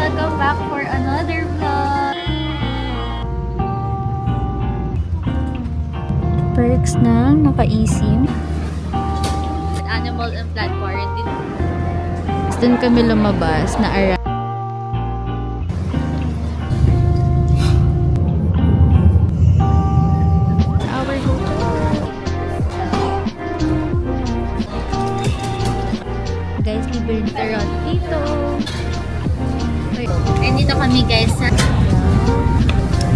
Welcome back for another vlog! Perks ng naka-eSIM. Animal and plant quarantine. Doon kami lumabas na around. Our hotel. Guys, libre nito ron dito. And dito kami guys sa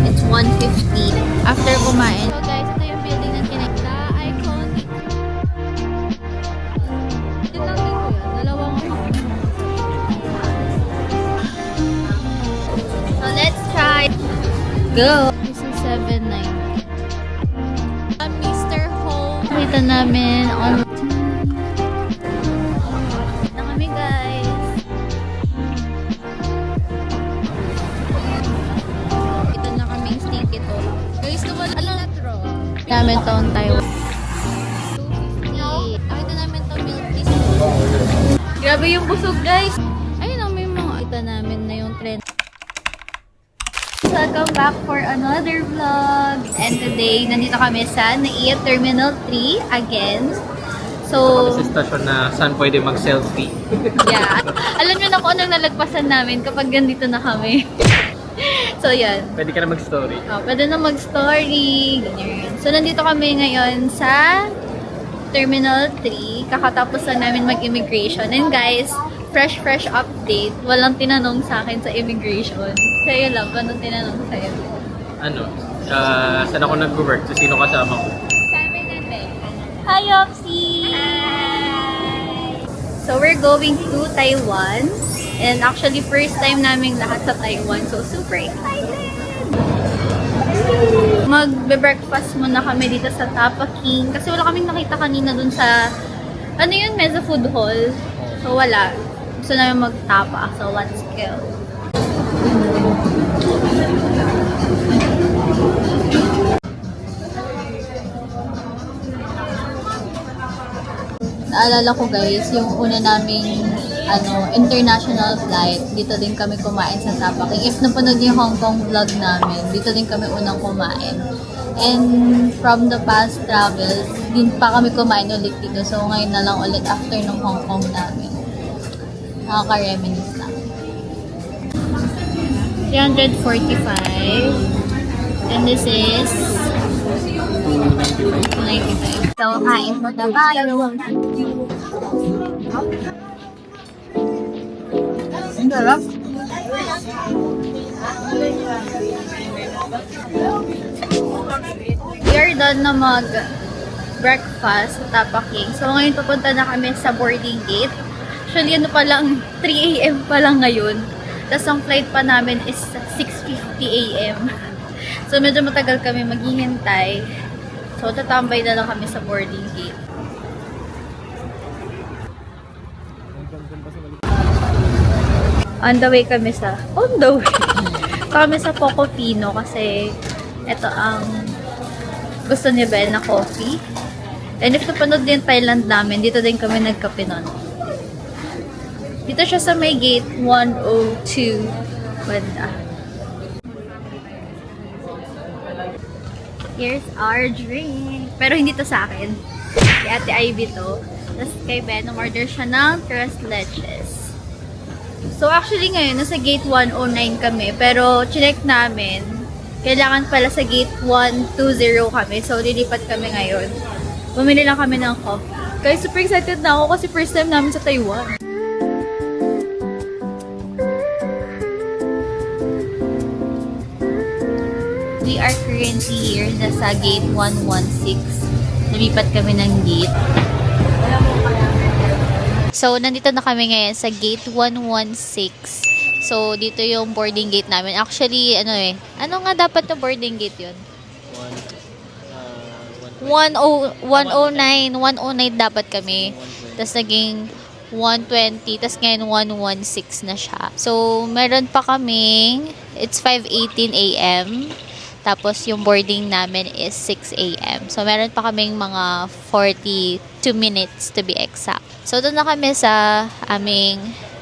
it's 150 after kumain. So guys, ito yung building ng Kinekta Iconic. Yun lang dito yun. Dalawang so let's try. Go! This is 790. Mr. Home. Kita namin on na kami guys. Ito na kaming steak ito. Guys, ito wala natro. Namin itong Taiwan. 250. Nakita namin itong milk tea. Grabe yung busog guys. Ayun ang may mga kita namin na yung trend. Welcome back for another vlog. And today, nandito kami sa NAIA Terminal 3 again. So, Sa stasyon na saan pwede mag-selfie. yeah. Alam nyo na kung anong nalagpasan namin kapag ganito na kami. So, yan. Pwede ka na mag-story. Oh, pwede na mag-story. Ganyan. So, nandito kami ngayon sa Terminal 3. Kakatapos lang namin mag-immigration. And guys, fresh update. Walang tinanong sa akin sa immigration. Sa'yo lang, paano tinanong sa'yo? Ano? Saan ako nag-work? So, sino kasama ko? Sabi natin. Hi, Opsi! Hi! So, we're going to Taiwan. And actually, first time naming lahat sa Taiwan. So, super excited! Magbe-breakfast muna kami dito sa Tapa King. Kasi wala kaming nakita kanina dun sa, ano yun, Meza Food Hall. So, wala. Gusto namin magtapa. So, let's go. Naalala ko guys, yung una naming international flight, dito din kami kumain sa Tapa King. If napanood yung Hong Kong vlog namin, dito din kami unang kumain. And from the past travels, din pa kami kumain ulit dito. So ngayon na lang ulit after ng Hong Kong namin. Nakaka-reminisce lang. 345. And this is 295. So, kain mo na tayo. Ang sarap. We are done na mag-breakfast sa Tapa King. So, ngayon pupunta na kami sa boarding gate. Actually, ano pa lang, 3 a.m. pa lang ngayon. Tapos, ang flight pa namin is 6:50 a.m. So, medyo matagal kami maghihintay. So, tatambay na lang kami sa boarding gate. On the way kami sa... kami sa Pocofino kasi ito ang gusto ni Belle na coffee. And if napanood din Thailand namin, dito din kami nagkape nun. Dito siya sa may gate 102. Banda. Here's our drink. Pero hindi to sa akin. Kay Ate Ivy to. Tapos kay Ben, order siya ng tres leches. So actually ngayon, nasa gate 109 kami. Pero chinek namin, kailangan pala sa gate 120 kami. So lilipat kami ngayon. Bumili lang kami ng coffee. Guys, super excited na ako kasi first time namin sa Taiwan. We are currently here sa gate 116. Lumipat kami ng gate. So, nandito na kami ngayon sa gate 116. So, dito yung boarding gate namin. Actually, ano nga dapat na boarding gate yun? 109 dapat kami. Tapos naging 120. Tapos ngayon 116 na siya. So, meron pa kaming, it's 5:18 a.m. Tapos, yung boarding namin is 6 a.m. So, meron pa kaming mga 42 minutes to be exact. So, doon na kami sa aming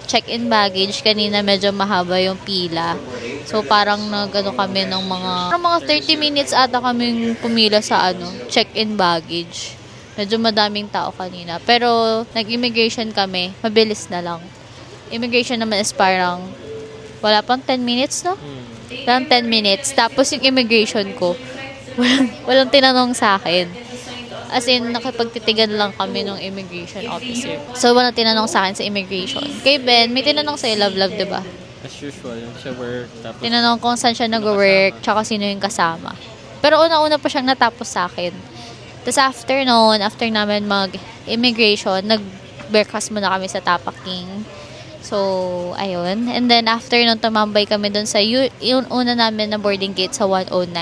check-in baggage, kanina medyo mahaba yung pila. So, parang nag-ano kami ng mga 30 minutes ata kaming pumila sa check-in baggage. Medyo madaming tao kanina. Pero, nag-immigration kami, mabilis na lang. Immigration naman is parang, wala pang 10 minutes, no? Parang 10 minutes. Tapos, yung immigration ko, walang tinanong sa akin. As in, nakipagtitigan lang kami ng immigration officer. So, walang tinanong sa akin sa immigration. Kay Ben, may tinanong sa'yo, love, diba? As usual, yung sa work. Tapos, Tinanong kung saan siya nag-work, tsaka sino yung kasama. Pero una-una pa siyang natapos sa akin. Tapos after namin mag-immigration, nag-breakfast muna kami sa Tapa King. So, ayun. And then, after nun, tumambay kami dun sa yung una namin na boarding gate sa 109.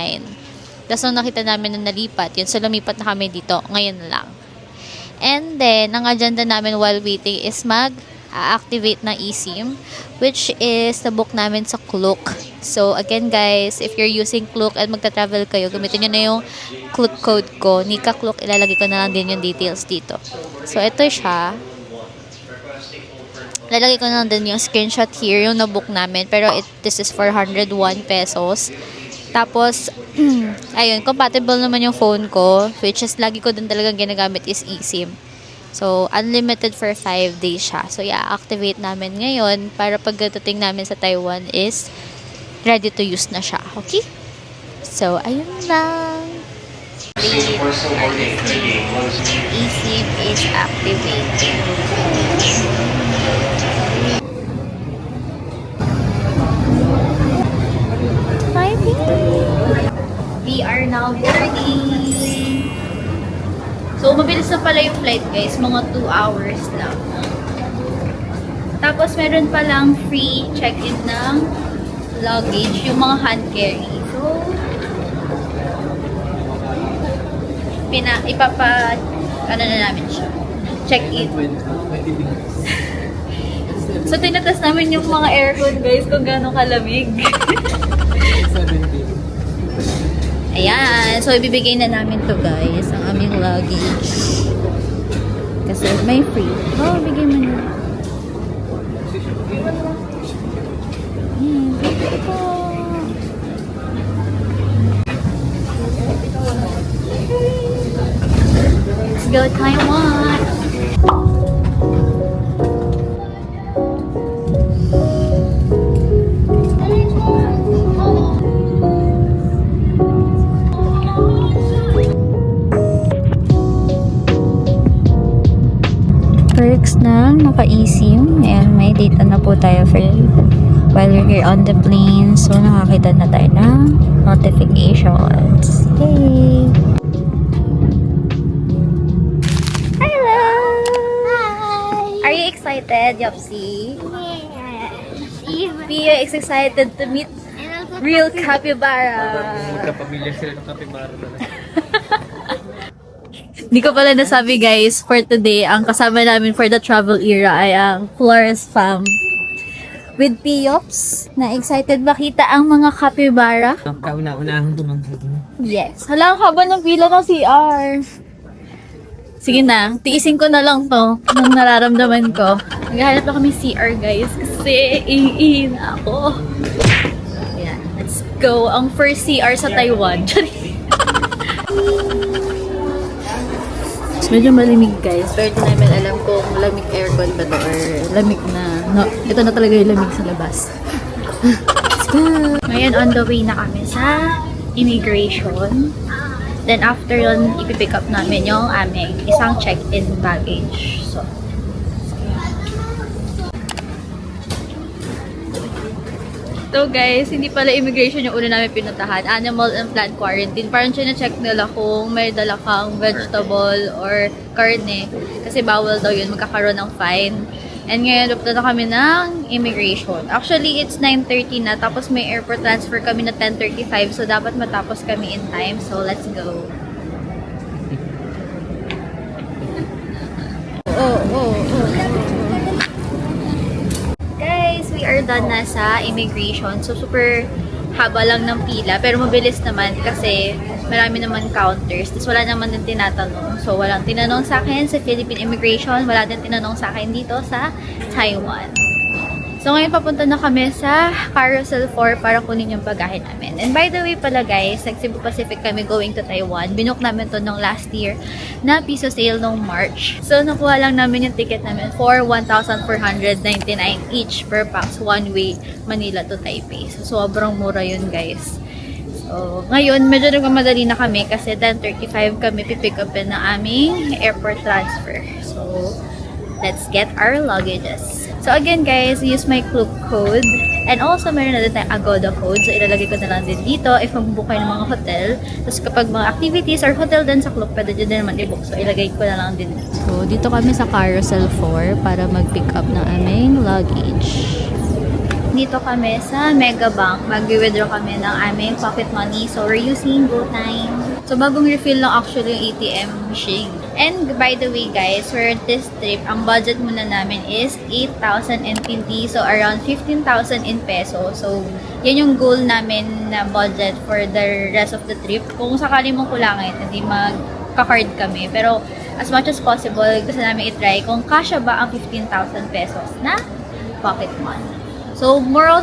Tapos nung nakita namin na nalipat, yun, so lumipat na kami dito, ngayon lang. And then, ang agenda namin while waiting is mag-activate ng eSIM, which is na-book namin sa Klook. So, again guys, if you're using Klook at magta-travel kayo, gamitin nyo na yung Klook code ko. Nika Klook, ilalagay ko na lang din yung details dito. So, ito siya. Lalagay ko na lang din yung screenshot here, yung na-book namin. Pero this is 401 pesos. Tapos, ayun, compatible naman yung phone ko, which is lagi ko din talagang ginagamit is eSIM. So, unlimited for 5 days siya. So, i-activate namin ngayon para pagdating namin sa Taiwan is ready to use na siya. Okay? So, ayun lang. eSIM is activated. We are now boarding. So, mabilis na pala yung flight, guys. Mga 2 hours lang. Tapos, meron palang free check-in ng luggage, yung mga hand carry. So, ano na namin siya. Check-in. So, tinatas namin yung mga aircon, guys, kung gano'ng kalamig. Ayan. So, ibibigay na namin to guys, ang aming luggage. Kasi may free. Oh, bigay mo na. Bigay ko. Let's go Taiwan! Perks ng naka-eSIM. Ayan, may data na po tayo for while we're here on the plane. So, nakakita na tayo ng notifications. Hey! Hello! Hi! Are you excited, Yopsy? Yes. Pia is excited to meet real capybara. magkapamilya sila ng kapibara talaga. Hindi ko pala nasabi guys, for today, ang kasama namin for the travel era ay ang Flores Fam. With Piops, na excited makita ang mga capybara. Kauna-unahang dumang sa doon. Yes. Hala, ang haba ng pila ng CR. Sige na, tiisin ko na lang to nung nararamdaman ko. Maghahanap na kami CR guys kasi iihi na ako. Ayan, let's go. Ang first CR sa Taiwan. Medyo malamig guys, pero di namin alam kung lamig aircon ba to or lamig na, no, ito na talaga yung lamig sa labas. Let's go! Ngayon on the way na kami sa immigration. Then after yun, ipipick up namin yung aming isang check-in baggage. So guys, hindi pala immigration yung una namin pinuntahan. Animal and plant quarantine. Parang siya-check nila kung may dala kang vegetable or karne. Kasi bawal daw yun, magkakaroon ng fine. And ngayon, pupunta kami ng immigration. Actually, it's 9:30 na. Tapos may airport transfer kami na 10:35. So, dapat matapos kami in time. So, let's go. Guys, we are done na sa immigration. So, super haba lang ng pila. Pero mabilis naman kasi marami naman counters. Tapos wala naman din tinatanong. So, walang tinanong sa akin sa Philippine Immigration. Wala din tinanong sa akin dito sa Taiwan. So, ngayon papunta na kami sa Carousel 4 para kunin yung bagahe namin. And by the way pala guys, like Cebu Pacific kami going to Taiwan. Binook namin to nung last year na piso sale nung March. So, nakuha lang namin yung ticket namin for 1,499 each per pax one way Manila to Taipei. So, sobrang mura yun guys. So, ngayon, medyo nagmamadali na kami kasi 10:35 kami pipick upin na aming airport transfer. So, let's get our luggages. So, again guys, use my Klook code. And also, meron na din tayong Agoda code. So, ilalagay ko na lang din dito if magbubook kayo ng mga hotel. Tapos, kapag mga activities or hotel din sa Klook, pwede dyan din naman i-book. So, ilagay ko na lang din dito. So, dito kami sa Carousel 4 para mag-pick up ng aming luggage. Dito kami sa Mega Bank. Mag-withdraw kami ng aming pocket money. So, we're using GoTime. So, bagong refill lang actually yung ATM machine. And by the way guys, for this trip, ang budget muna namin is 8,000 NTD. So, around 15,000 in peso. So, yan yung goal namin na budget for the rest of the trip. Kung sakali mong kulangin, hindi magka-card kami. Pero, as much as possible, gusto namin itry kung kasya ba ang 15,000 pesos na pocket money. So, more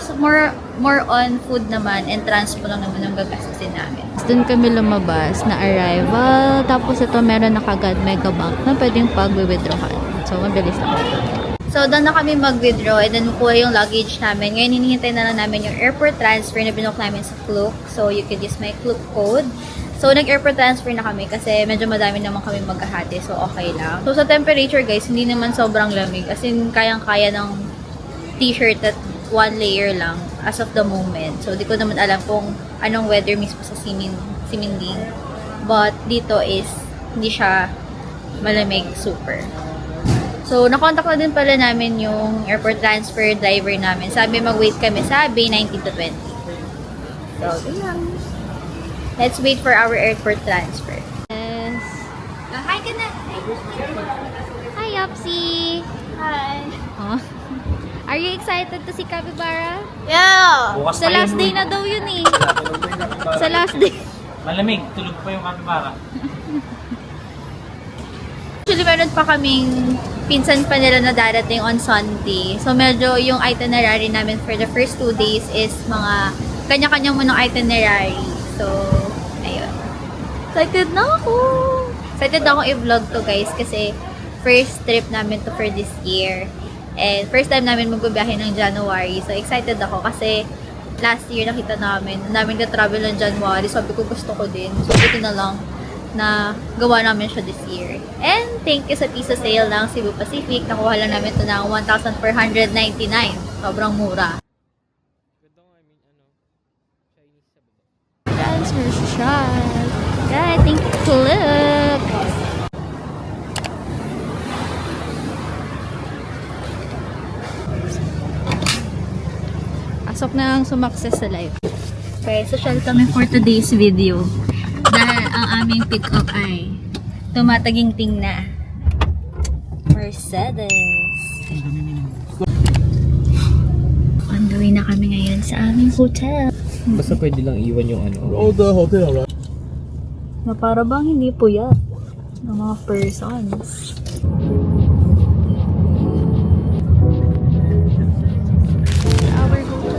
on food naman and transport lang naman yung gagastusin namin. Doon kami lumabas na arrival. Tapos ito meron na kagad Mega Bank na pwedeng pag-withdrawhan. So, mabilis lang. So, doon na kami mag-withdraw and then makuha yung luggage namin. Ngayon, hinihintay na lang namin yung airport transfer na binook namin sa Klook. So, you can use my Klook code. So, nag-airport transfer na kami kasi medyo madami naman kami maghahati. So, okay lang. So, sa temperature guys, hindi naman sobrang lamig. As in, kayang-kaya ng t-shirt at one layer lang as of the moment. So, di ko naman alam kung anong weather mismo sa Siminding. But, dito is hindi siya malamig super. So, nakontak na din pala namin yung airport transfer driver namin. Sabi, mag-wait kami sa Bay 19 to 20. So, yun lang. Let's wait for our airport transfer. Yes. Hi ka na! Hi, Yopsy! Hi! Huh? Are you excited to see Capybara? Yeah! Sa last day na daw yun eh. Sa last day. Malamig, tulog pa yung kapibara. Actually, meron pa kaming pinsan pa nila na darating on Sunday. So, medyo yung itinerary namin for the first 2 days is mga kanya-kanya mo ng itinerary. So, ayun. Excited na ako! Excited na akong i-vlog to guys kasi first trip namin to for this year. And first time namin magbabiyahe ng January. So, excited ako kasi last year nakita namin ka-travel ng January. Sabi ko gusto ko din. So, ito na lang na gawa namin siya this year. And thank you sa piso sale ng Cebu Pacific. Nakuha lang namin ito ng 1,499. Sobrang mura. Transfer shot. Yeah, thank you. Look. Pasok na ang sumakses sa life. Okay, social kami for today's video. Dahil ang aming pick-up ay tumataginting na Mercedes. On the way na kami ngayon sa aming hotel. Basta pwede lang iwan yung ano. Na para bang hindi puyat ng mga persons. Our hotel.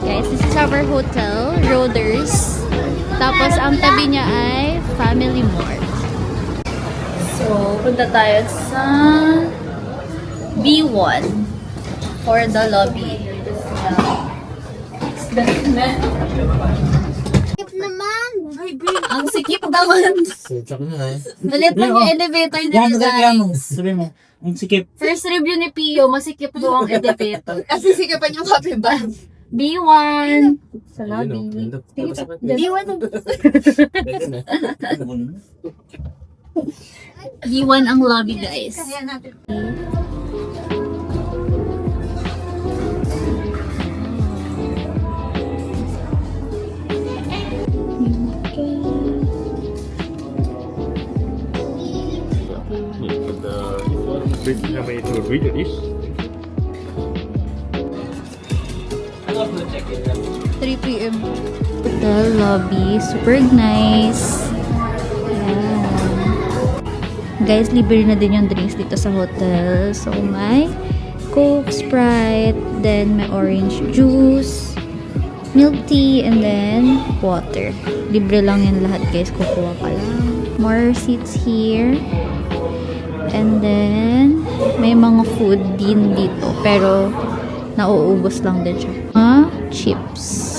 Guys, this is our hotel, Roders. Tapos ang tabi niya ay Family Mart. So, punta tayo sa B1 for the lobby. Skip naman! Ang sikip naman. Nalit lang yung elevator nila guys. Sabi mo, ang sikip. First review ni Pio, masikip daw ang elevator. Kasi sikipan yung kapibara. B1 sa lobby. Iwan mo. B1 ang lobby guys. Kaya natin. How many to read it is? 3 p.m. Hotel lobby. Super nice. Ayan. Guys, libre na din yung drinks dito sa hotel. So, may Coke, Sprite, then may orange juice, milk tea, and then water. Libre lang yan lahat, guys. Kukuha ka lang. More seats here. And then, may mga food din dito. Pero, nauubos lang din siya. Chips.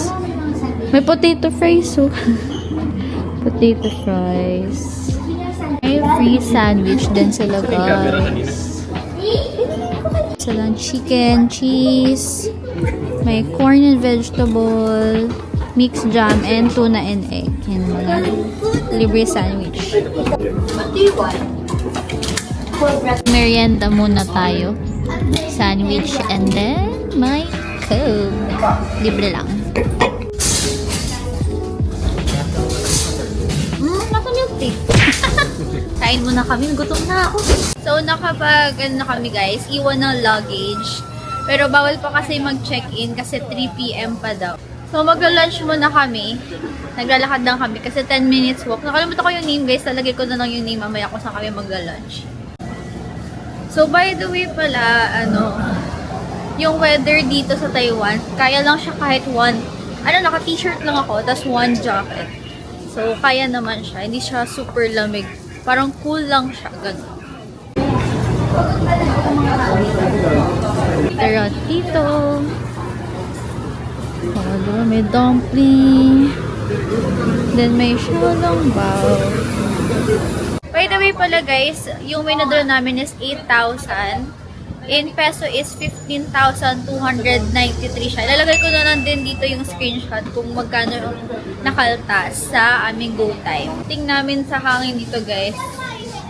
May potato fries, oh. Potato fries. May free sandwich din sila, guys. Sila chicken, cheese. May corn and vegetable, mixed jam, and tuna and egg. Yan mga libre sandwich. Merienda muna tayo. Sandwich and then may Coke. Libre lang. Naka-milk tea. Kain muna kami. Gutom na ako. So, nakapag, na kami guys, iwan ng luggage. Pero bawal pa kasi mag-check-in kasi 3 p.m. pa daw. So, magla-lunch muna kami. Naglalakad lang kami kasi 10 minutes walk. Nakalimutan ko yung name guys. Talagay ko na lang yung name mamaya kung saan kami magla-lunch. So, by the way pala, yung weather dito sa Taiwan, kaya lang siya kahit naka-t-shirt lang ako, tas one jacket. So, kaya naman siya. Hindi siya super lamig. Parang cool lang siya. Ganun. Pero dito, may dumpling. Then, may xiaolongbao. By the way pala guys, yung winodro namin is 8,000. In peso is 15,293 siya. Ilalagay ko na lang din dito yung screenshot kung magkano yung nakaltas sa aming go time. Tingnan namin sa hangin dito guys.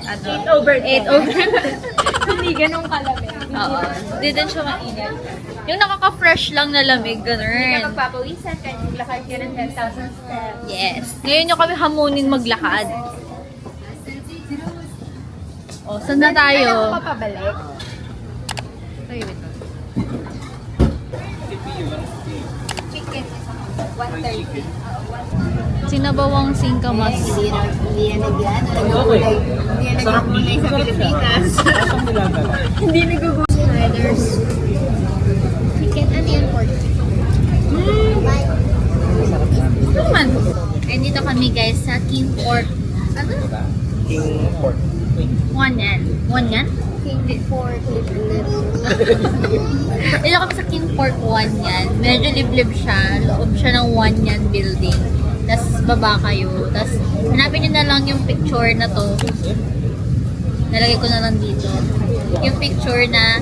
8 over. Hindi ganun kalamig. Oo. Hindi din siya mainit. Yung nakaka-fresh lang na lamig, Hindi ka ganun. magpapawisan kahit maglakad ka ng 10,000 steps. Yes. Ngayon nyo kami hamunin maglakad. O, saan na tayo? Kailan ka papabalik? Ay, wait. Chicken. 130. Sinabawang singkamas. Hindi na nagulay. Hindi na nagulay sa Pilipinas. Hindi nagugulay. Sliders. Chicken, ano yan pork? Naman. And dito kami guys sa King Pork. Ano? King pork. One yan. One yan? King pork. Dito kami sa King Pork 1 yan. Medyo liblib siya. Loob siya ng 1 yan building. Tapos baba kayo. Tapos hanapin nyo na lang yung picture na to. Nalagay ko na lang dito. Yung picture na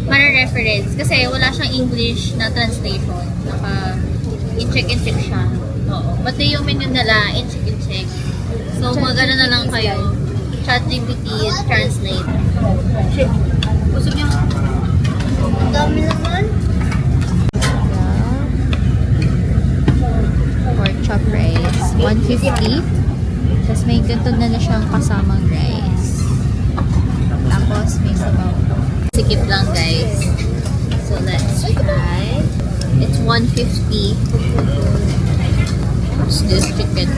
mara-reference. Kasi wala siyang English na translation. In-check siya. Oo. Pati yung menu nila, in-check. So, magana na lang kayo. ChatGPT translate. Busog yung... Ang dami naman. Pork chop rice. 150. Tapos may ganito na siyang kasamang rice. Tapos may sabaw. Sikip lang guys. So let's try. It's 150. What's this chicken?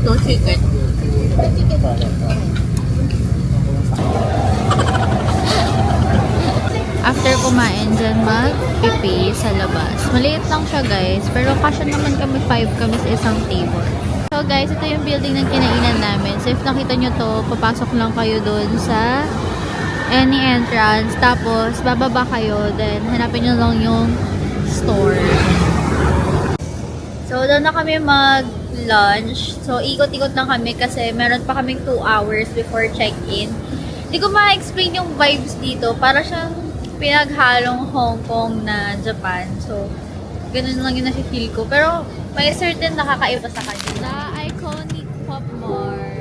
No chicken. After kumain dyan, mag-pipay sa labas. Maliit lang siya guys, pero kasya naman kami 5 kami sa isang table. So guys, ito yung building ng kinainan namin. So if nakita nyo to, papasok lang kayo doon sa any entrance. Tapos, bababa kayo. Then, hanapin nyo lang yung store. So, doon na kami mag-lunch. So, ikot-ikot lang kami kasi meron pa kaming 2 hours before check-in. Hindi ko ma-explain yung vibes dito. Para siyang pinaghalong Hong Kong na Japan. So, ganun lang yung nasi-feel ko. Pero, may certain nakakaiba sa kanya. The iconic Pop Mart.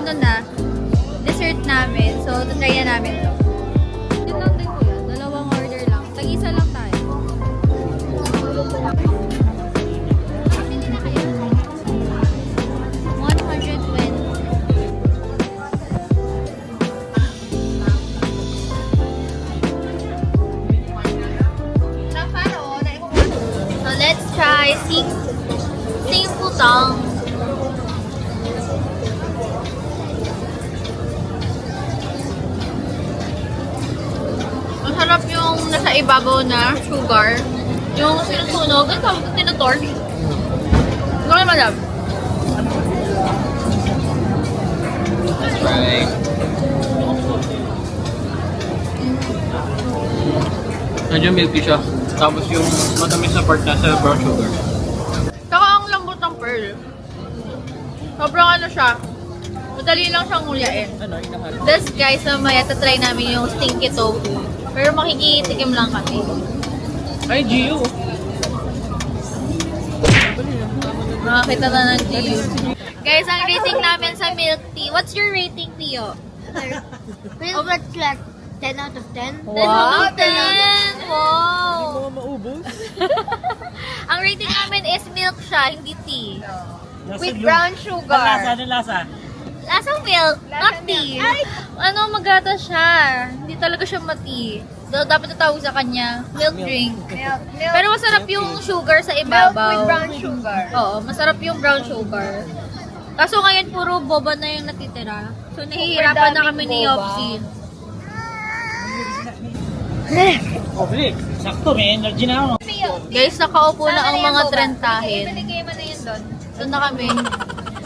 ano na, dessert namin. So, try na namin to. Yun lang din ko yan. Dalawang order lang. Tag-isa lang tayo. Pili na kayo. 120. So, let's try sing putang. Masarap yung nasa ibabaw na sugar. Yung sinusunog, ang tawag ko tinutorch. Hindi ko madam. Let's try. Medyo milky siya. Tapos yung matamis na part nasa brown sugar. Saka ang lambot ng pearl. Sobrang ano siya. Madali lang siyang nguyain. This guys, mamaya tatry namin yung stinky tofu. Pero makikitikim lang kami. Ay, Gio! Makakita na ng GU. Guys, ang rating namin sa milk tea. What's your rating, Tio? Real but like 10 out of 10. 10 out of 10! Wow! maubos. Ang rating namin is milk siya, hindi tea. With brown sugar. Anong lasa? Lasang milk, not tea. Ano, magata siya. Hindi talaga siya mati. Dapat natawag sa kanya, milk drink. Milk. Pero masarap yung sugar sa ibabaw. Milk with brown sugar. Oo, masarap yung brown sugar. Kaso ngayon, puro boba na yung natitira. So, nahihirapan na kami ni boba. Yopsi. Oh, Blake. Sakto, may energy na ako. Guys, nakaupo na ang mga trentahin. Binigay mo na yun doon. Doon na kami.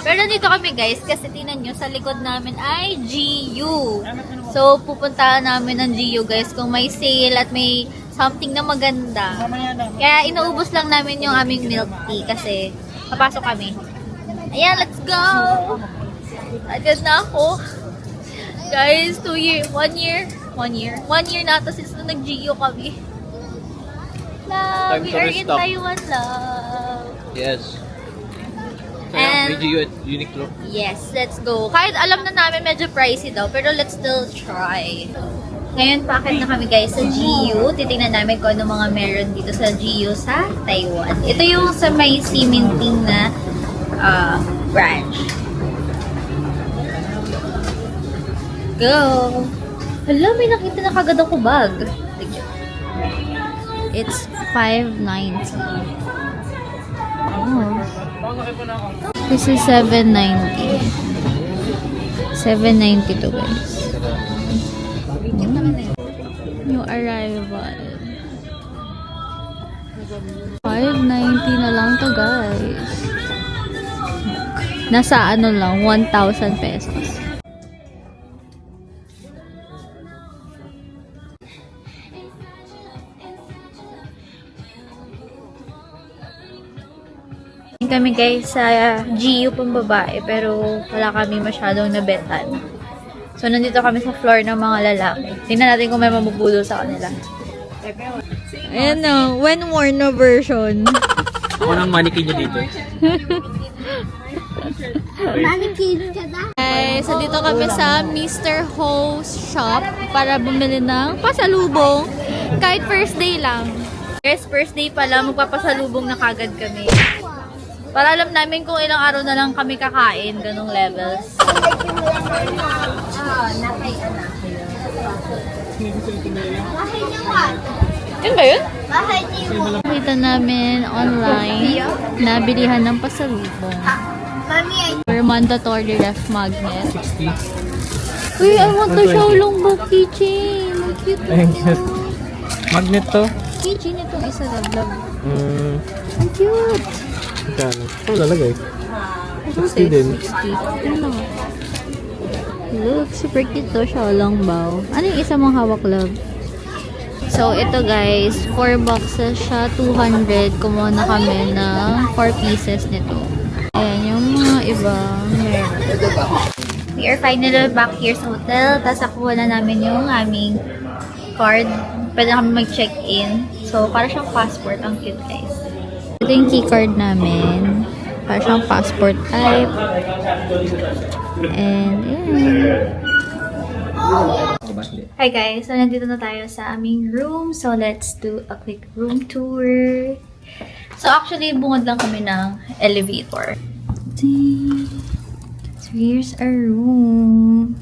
Pero nandito kami guys, kasi tingnan nyo, sa likod namin ay GU. So, pupuntahan namin ang GU guys kung may sale at may something na maganda. Kaya inuubos lang namin yung aming milk tea kasi papasok kami. Ayan, let's go! Agad na ako. Guys, 1 year na ito since na nag-GU kami. Love, Time we to are in restock. Taiwan, love. Yes. And- May Gio at Uniqlo. Yes, let's go. Kahit alam na namin medyo pricey daw, pero let's still try. Ngayon, packet na kami guys sa GU. Titingnan namin kung ano mga meron dito sa GU sa Taiwan. Ito yung sa may cementing na branch. Go! Hala, may nakita na kagad ako bag. It's $5.90. Oh. This is $7.90. $7.90 to guys. Yung arrival. $5.90 na lang to guys. Nasa ano lang, 1,000 pesos. Kami guys sa GU pang babae pero wala kami masyadong nabetan. So nandito kami sa floor ng mga lalaki. Tingnan natin kung may mamubulol sa kanila. Ayan o, when worn na version. Ako ng mannequin niya dito. Mannequin ka na? Guys, so dito kami sa Mr. Ho's shop para bumili ng pasalubong. Kahit first day lang. Guys, first day pa lang, magpapasalubong na kagad kami. Para alam namin kung ilang araw na lang kami kakain, ganong levels. Nakay anak. Bahay niyo what? Yun ba yun? Bahay niyo. Nakita namin online na bilihan ng pasalubong. Mami, For mandatory ref magnet. Uy, I want to show long book keychain. Ang cute na. Magnet to? Keychain itong isa love. Ang cute. Kano? Ano lalagay? 60 din. 60. Ano? Look, super cute to. Siya long bow. Ano yung isa mong hawak, love? So, ito guys, 4 boxes siya, 200. Kumuha na kami ng 4 pieces nito. Ayan, yung mga iba, meron. We are finally back here sa hotel. Tapos nakuha na namin yung aming card. Pwede na kami mag-check-in. So, para siyang passport. Ang cute guys. Ito yung keycard namin. Para siyang passport type. And, yeah. Hi guys! So, nandito na tayo sa aming room. So, let's do a quick room tour. So, actually, bungad lang kami ng elevator. So, here's our room.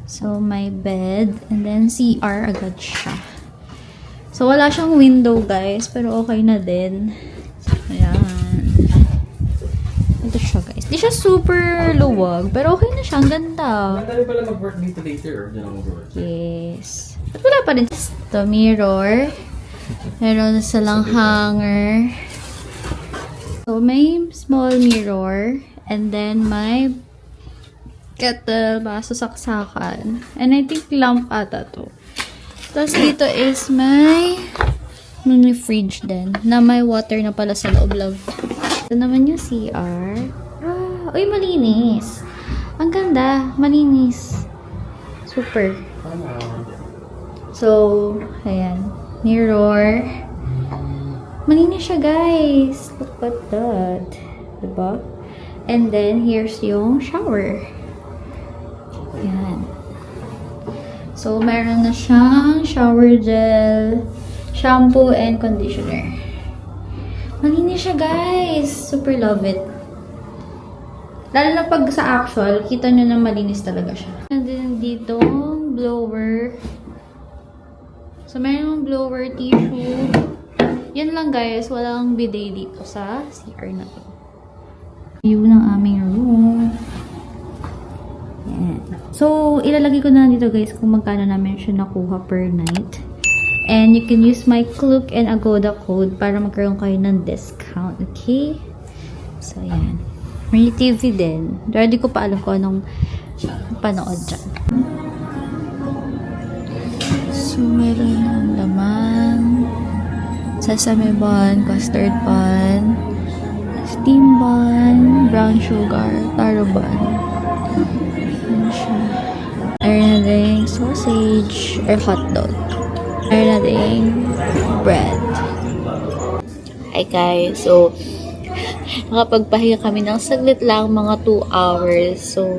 So, my bed. And then, CR agad siya. So, wala siyang window, guys. Pero okay na din. Ayan. Ito siya, guys. Di siya super luwag. Pero okay na siya. Ang ganda. Madali pala mag-work dito later or dyan mag-work? Yes. At wala pa rin. Ito, mirror. Meron sa lang hanger. So, may small mirror. And then, may kettle, baso, saksakan. And I think lamp ata to. Tapos dito is may mini fridge din na may water na pala sa loob, love. Ito naman yung CR. Ah, uy, malinis. Ang ganda. Malinis. Super. So, ayan. Mirror. Malinis siya, guys. Look at that. Diba? And then, here's yung shower. Ayan. So, meron na siyang shower gel, shampoo, and conditioner. Malinis siya, guys. Super love it. Lalo na pag sa actual, kita nyo na malinis talaga siya. And then, dito, blower. So, meron yung blower, tissue. Yan lang, guys. Walang bidet dito sa CR na to. View ng aming room. Yan. So, ilalagay ko na dito, guys, kung magkano namin siya nakuha per night. And you can use my Klook and Agoda code para magkaroon kayo ng discount. Okay? So, yan. May TV din. Ready ko pa alam ko anong panood dyan. So, meron ng laman. Sesame bun, custard bun, steam bun, brown sugar, taro bun. Ano siya? Meron na ding sausage or hotdog. Meron na ding bread. Hi guys, so nakapagpahinga kami ng saglit lang, mga 2 hours. So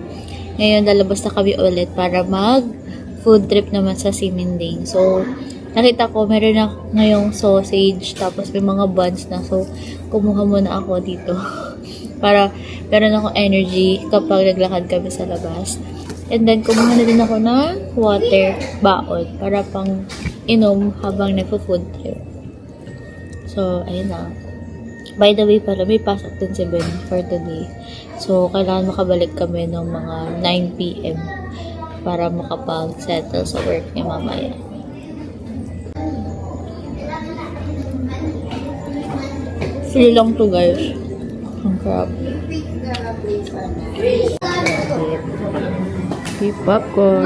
ngayon lalabas na kami ulit para mag food trip naman sa Siminding. So nakita ko meron na ngayong sausage tapos may mga buns na. So kumuha muna ako dito para meron akong energy kapag naglakad kami sa labas. And then, kumuha na din ako ng water baon para pang inom habang nagpo-food trip. So, ayun na. By the way, pala may pasok din si Ben for today. So, kailangan makabalik kami ng mga 9 PM para makapag-settle sa work niya mamaya. Free lang to, guys. Ang crap. Okay, popcorn.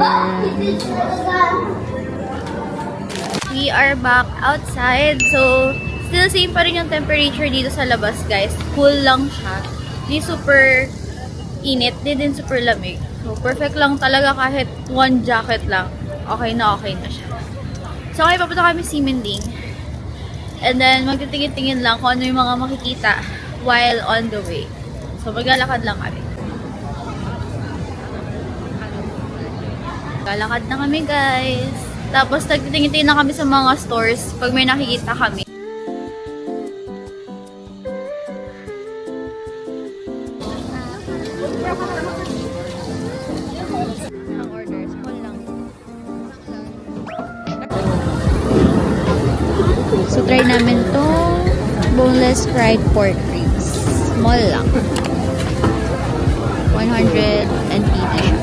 We are back outside. So, still same pa rin yung temperature dito sa labas, guys. Cool lang siya. Di super init. Di din super lamig. So, perfect lang talaga kahit one jacket lang. Okay na siya. So, okay, papunta kami Siminding. And then, magtitingin-tingin lang kung ano yung mga makikita while on the way. So, maglalakad lang kami. Lalakad na kami, guys. Tapos, nagtitingin-tingin na kami sa mga stores pag may nakikita kami. Ang order, small lang. So, try namin tong boneless fried pork ribs. Small lang. 180 siya.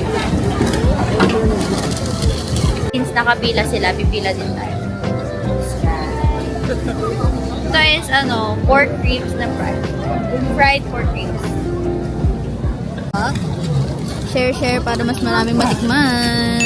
Since nakapila sila, pipila din tayo. Ito is, pork ribs na fried. Fried pork ribs. Share para mas maraming matikman.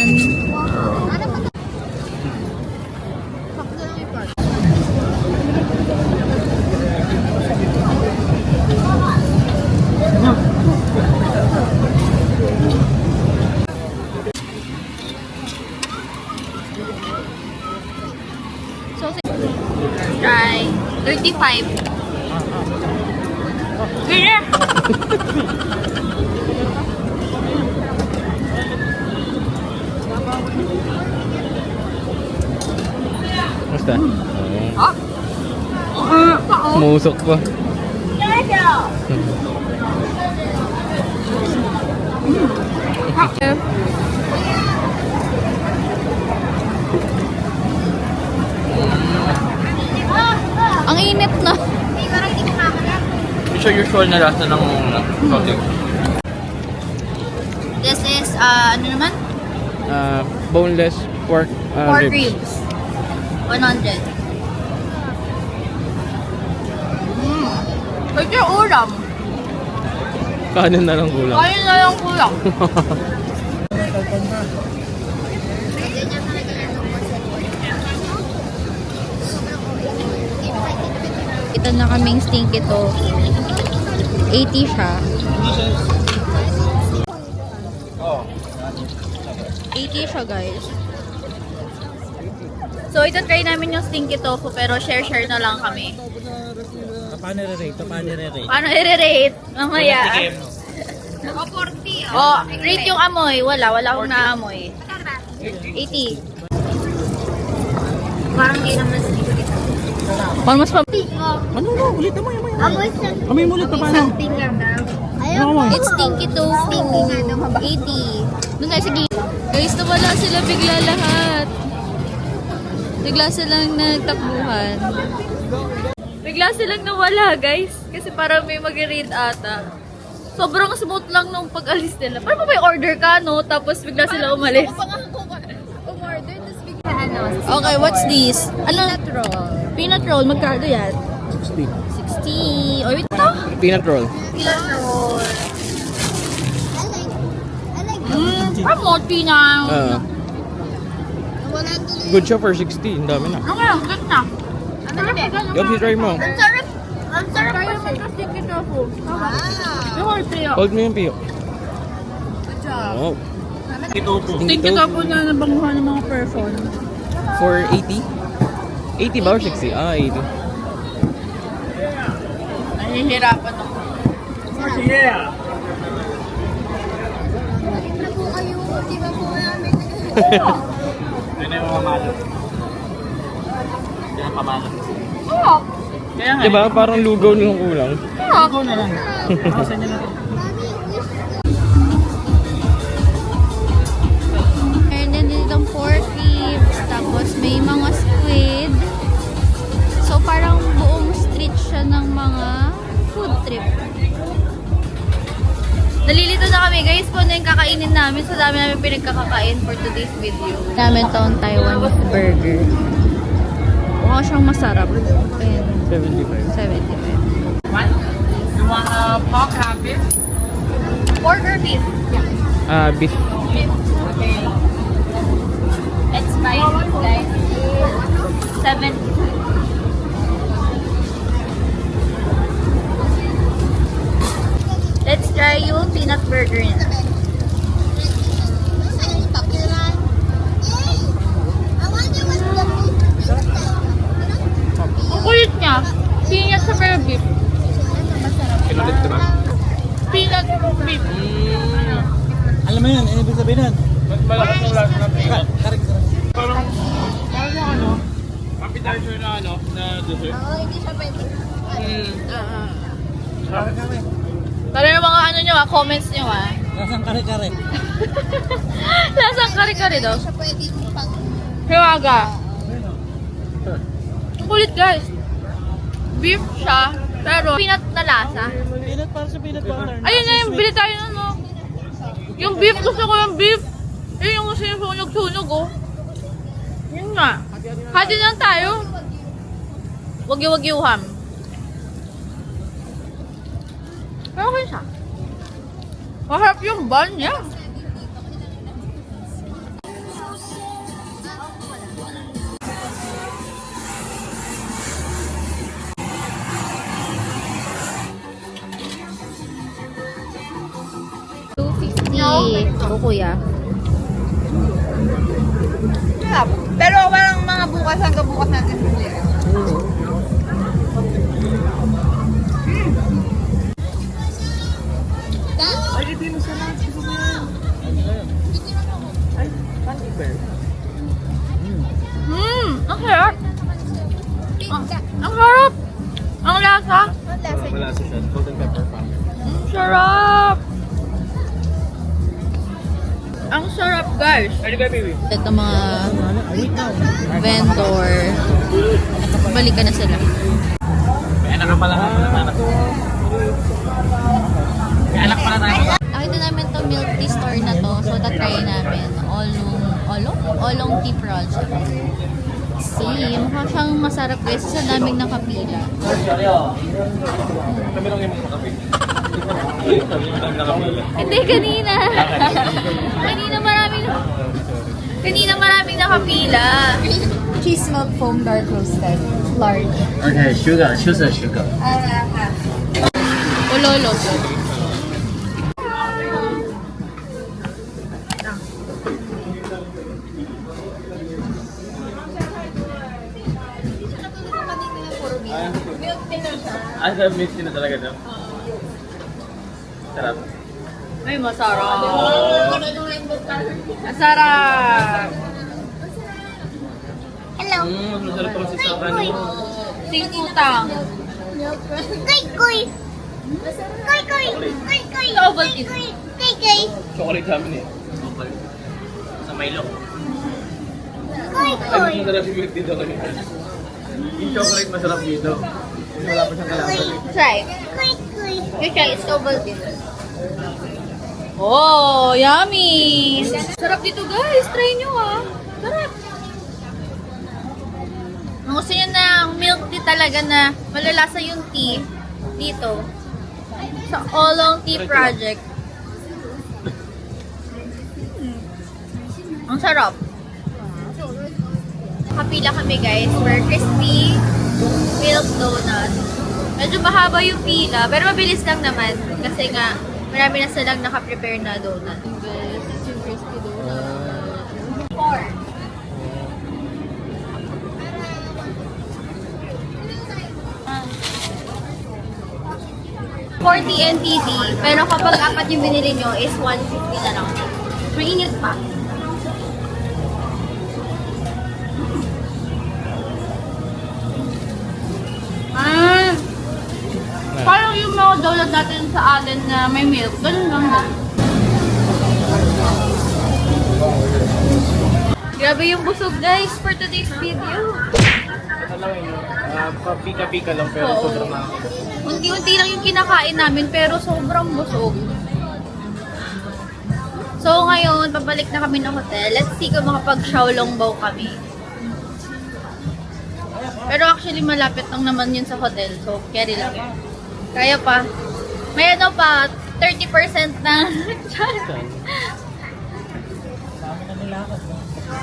Try 35. Ganyan! Basta? Ah? Musok pa. Ang init na. Hindi siya usual na lasa ng sausage. This is, ano naman? Boneless pork, Pork ribs. ribs. 100. Pwede ulam. Kanin na lang kulang. Kaya na lang kulang. Ito na kaming stinky to. 80 siya. 80 siya, guys. So, ito try namin yung stinky tofu pero share-share na lang kami. Paano re-rate? Paano i-rate? Mamaya. Oh, rate yung amoy. Wala akong naamoy. 80. Parang hindi naman dito. Parang mas pa... Ano mo? Ulit mo. Amoy sa Amoy mo ulit pa paano? something nga daw. Ano mo? It's stinky tofu. Stinky nga daw, maba. 80. Doon tayo, sige. Guys, nawala sila bigla lahat. Bigla silang nagtakbuhan. Bigla silang nawala, guys. Kasi parang may mag-read ata. Sobrang smooth lang nung pag-alis nila. Parang may order ka, no? Tapos bigla sila umalis. Umorder, tapos bigla ano. Okay, what's this? Ano? Peanut roll. Peanut roll. Magkano yan? 60. 60. Oh, wait ito? Peanut roll. Peanut roll. I like Promote peanut. wala tuloy. Good siya for 60. Ang dami na. Okay, good na. Ano na? Yopi, try mo. Ang sarap. Ang sarap kasi. Sticky tofu. Yung whole trio. Hold mo yung piyo. Good job. Oh. Ito po. Sticky tofu na nabanguhan ng mga person. For 80? 80 ba or 60? Ah, 80. Nahihirapan ako. Yeah! Balik na po kayo. Di ba po namin? Yun na yung mamalo. Yan ang pamalo. Oo. Kaya nga. Diba? Parang lugaw nilang kulang. Ikaw na lang. Makasan niya na ito. Meron din ditong pork ribs. Tapos may mga squid. So parang buong street siya ng mga food trip. Nalilito na kami guys kung ano yung kakainin namin. So dami namin pinagkakakain for today's video. Namin tong Taiwanese burger. Mukha siyang masarap. Ayan, 75. 75. You want pork habit? Pork or beef? Beef. It's spicy guys. 7. Let's try yung peanut burger niya. Ang kulit niya. Peanut sa pero beef. Kinulit, diba? Peanut beef. Alam mo yun, ibig sabihin nun. Mas malakas yung lasa ng peanut. Karik. Parang ano? Appetizer na ano? Na dessert. Hindi siya pwede. Tara yung mga ano nyo comments nyo Lasang kare-kare. Lasang kare-kare daw. Siya pwede pang... Hiwaga. Ang kulit guys. Beef siya, pero peanut na lasa. Peanut para sa peanut butter. Ayun na yung bili tayo nun, no? Yung beef, gusto ko yung beef. Yun yung gusto yung sunog-sunog, oh. Yun nga. Hati lang tayo. Wag-wag-yuham. Pero okay siya. Masarap yung bun niya. $250. Kuya. Pero walang mga bukas hanggang bukas natin hindi. Ang sarap. malasa siya. Golden pepper pa. Sarap! Ang sarap, guys. Ready ka, baby? Ito mga vendor. Balikan na sila. May anak ka pala. May anak pala tayo. Nakita namin to milk tea store na to. So, tatry namin. Olong Tea Project. See, mukha siyang masarap guys. Sa daming nakapila. Kami lang yung mga kape. Hindi, kanina. Kanina maraming nakapila. Cheese milk foam dark roasted. Large. Okay, sugar. Ulolo. Ang sarap mix na talaga daw. Sarap. Ay, masarap. Masarap. Hello. Masarap pala si Sakan. Singkutang. Kuy. Ovaltine. Chocolate sa amin eh. Okay. Sa Milo. Kuy. Ay, mas masarap yung milk dito kanina. Yung chocolate masarap dito. Wala pa siyang kalaban. Try. Kuy. You try, it's Ovaltine. Oh, yummy! Sarap dito guys, try nyo ah. Sarap. Kung gusto nyo ng milk tea talaga na malalasa yung tea, dito. Sa Olong Tea Project. Ang sarap. Kapila kami guys for crispy milk donut. Medyo mahaba yung pila, pero mabilis lang naman. Kasi nga, marami na silang nakaprepare na donut. Guys, it's yung crispy donut. 4. NTD, pero kapag apat yung binili nyo is 150 na lang. Mainit pa. Parang yung mga donut natin sa Allen na may milk, ganun lang ha. Grabe yung busog guys for today's video. Ito lang yun. Pika-pika lang pero Oo. sobrang nakakita. Unti-unti lang yung kinakain namin pero sobrang busog. So ngayon, babalik na kami ng hotel. Let's see kung makapag-Xiaolongbao kami. Pero actually malapit lang naman yun sa hotel. So carry lang yun. Kaya pa. May ano pa, 30% na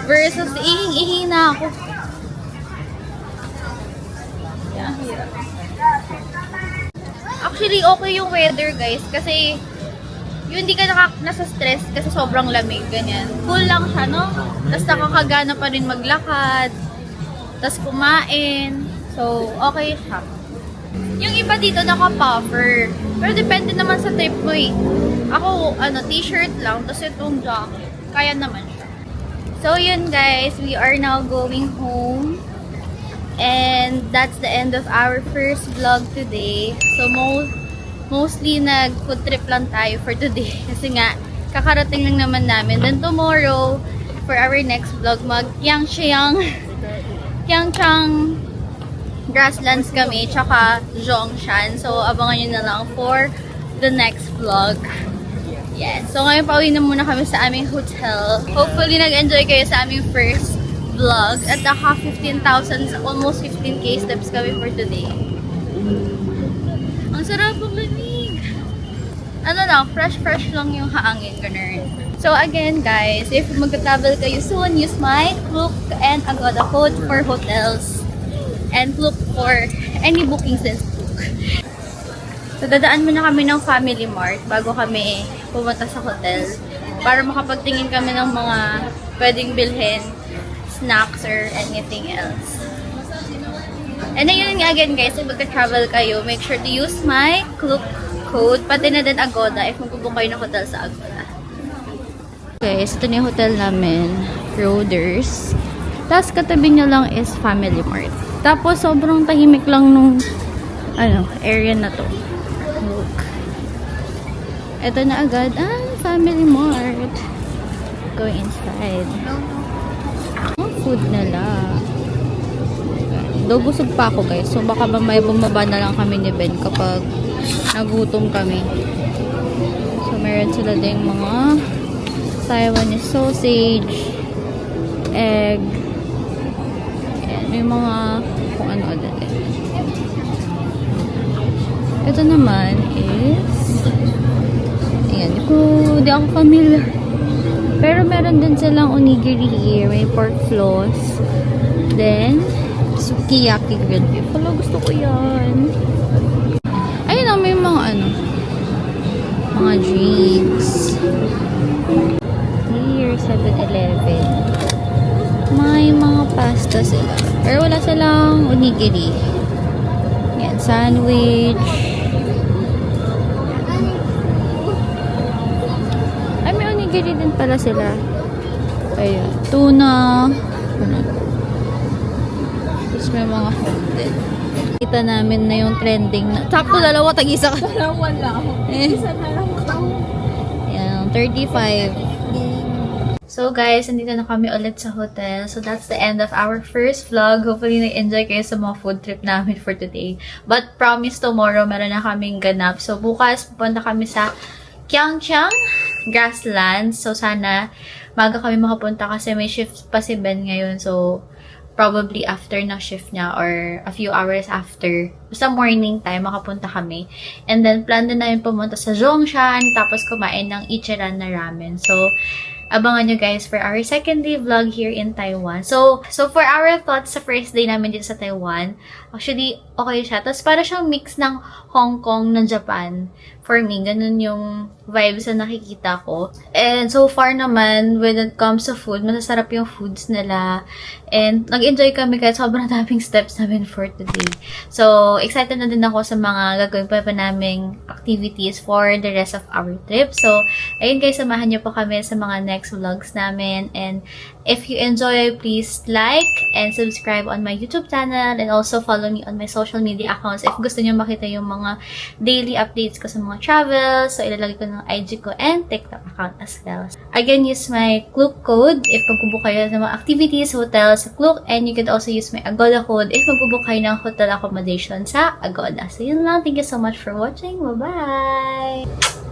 versus ihing-ihi na ako. Yeah, hirap. Actually, okay yung weather guys. Kasi yung hindi ka nasa stress kasi sobrang lamig, ganyan. Cool lang siya, no? Tapos nakakagana pa rin maglakad. Tapos kumain. So, okay siya. Yung iba dito naka-puffer. Pero depende naman sa trip mo eh. Ako, t-shirt lang. Tapos itong jacket. Kaya naman siya. So, yun guys. We are now going home. And that's the end of our first vlog today. So, mostly nag-food trip lang tayo for today. Kasi nga, kakarating lang naman namin. Then tomorrow, for our next vlog, mag-Yangchang Grasslands kami, tsaka Zhongshan. So, abangan nyo na lang for the next vlog. Yes. So, ngayon pauwi na muna kami sa aming hotel. Hopefully, nag-enjoy kayo sa aming first vlog. At naka 15,000, almost 15k steps kami for today. Ang sarap ng lamig. Ano lang, fresh lang yung hangin. Ganun. So, again, guys, if mag-travel kayo soon, use my Klook and Agoda code for hotels. And look for any bookings in Klook. So, dadaan muna kami ng Family Mart bago kami pumunta sa hotel para makapagtingin kami ng mga pwedeng bilhin, snacks, or anything else. And then yun nga again guys, if magka-travel kayo, make sure to use my Klook code, pati na din Agoda if magbubook kayo ng hotel sa Agoda. Guys, ito na yung hotel namin, Roders. Tapos katabi nyo lang is Family Mart. Tapos sobrang tahimik lang nung area na to. Ito na agad. Family Mart. Going inside. Food nila. Daw busog pa ako guys. So baka mamaya bumaba na lang kami ni Ben kapag nagutom kami. So meron sila ding mga Taiwanese sausage, egg, and may mga kung ano ulit. Ito naman is ayan, di ako familiar. Pero meron din silang onigiri here. May pork floss. Then, sukiyaki grilled beef. Wala, gusto ko yan. Ayun o, may mga mga drinks. Here, 7-Eleven. May mga pasta sila. Pero wala silang onigiri. Yan, sandwich. Ay, may onigiri din pala sila. Ayun, tuna. Tapos may mga food din. Kita namin na yung trending na. Sakto, dalawa, tag-isa ka. Dalawa lang. Isa na lang ako. Yan, 35. So guys, nandito na kami ulit sa hotel. So that's the end of our first vlog. Hopefully nag-enjoy kayo sa mga food trip namin for today. But promise tomorrow, meron na kaming ganap. So bukas, pupunta kami sa Kiangchang Grasslands. So sana maga kami makapunta kasi may shift pa si Ben ngayon. So probably after ng shift niya or a few hours after. Basta morning time, makapunta kami. And then plan din namin pumunta sa Zhongshan tapos kumain ng Ichiran na ramen. So abangan nyo guys for our second day vlog here in Taiwan. So for our thoughts sa first day namin dito sa Taiwan, actually, okay siya. Tapos para siyang mix ng Hong Kong ng Japan. For me, ganun yung vibes na nakikita ko. And so far naman, when it comes to food, masasarap yung foods nila. And nag-enjoy kami kahit sobrang daming steps namin for today. So, excited na din ako sa mga gagawin pa naming activities for the rest of our trip. So, ayun guys, samahan niyo po kami sa mga next vlogs namin. And if you enjoy, please like and subscribe on my YouTube channel. And also follow me on my social media accounts if gusto niyo makita yung mga daily updates ko sa mga travel. So, ilalagay ko ng IG ko and TikTok account as well. Again, use my Klook code if magbubook kayo ng mga activities, hotels sa Klook. And you can also use my Agoda code if magbubook kayo ng hotel accommodation sa Agoda. So, yun lang. Thank you so much for watching. Bye-bye!